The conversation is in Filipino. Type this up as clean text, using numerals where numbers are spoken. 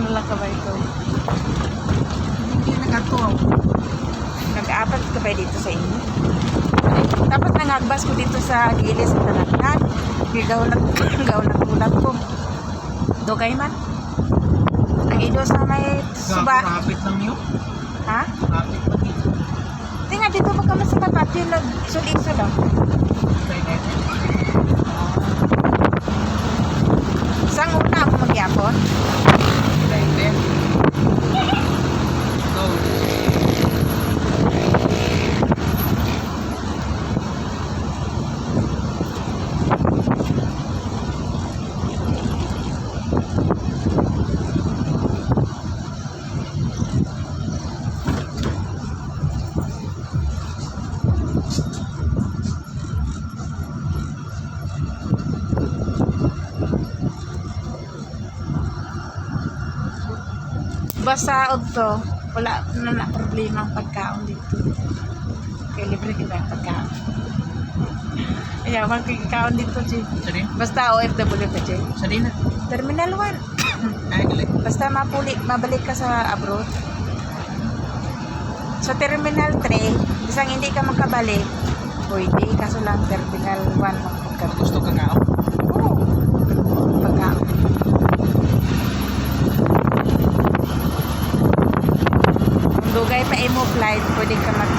na lang ka ba ito? Hindi nagatuaw. Nag-aapat ka ba dito sa inyo? Tapos nangagbas ko dito sa gilid sa talagnan. Gawlat ko. Dugay man. Ang ido sa may suba. Rapit lang yun. Ha? Rapit pa dito. Tinga dito baka mas tapat yun lang. Sul-iso lang. Sang una ako magyapon? United. Go. Basta to, wala na problema ang pagkaon dito. Kaya libre kita ang pagkaon. Kaya magkikaon dito, Jay. Sari? Basta OFW ka, Jay. Sari na. Terminal 1. Kaya galit. Basta mabalik ka sa abroad. Sa Terminal 3, isang hindi ka makabalik, pwede. Kaso lang Terminal 1 magpagkaon. Gusto ka kao? Oo. Pagkaon. Kung dugay pa imo flight, pwede ka mag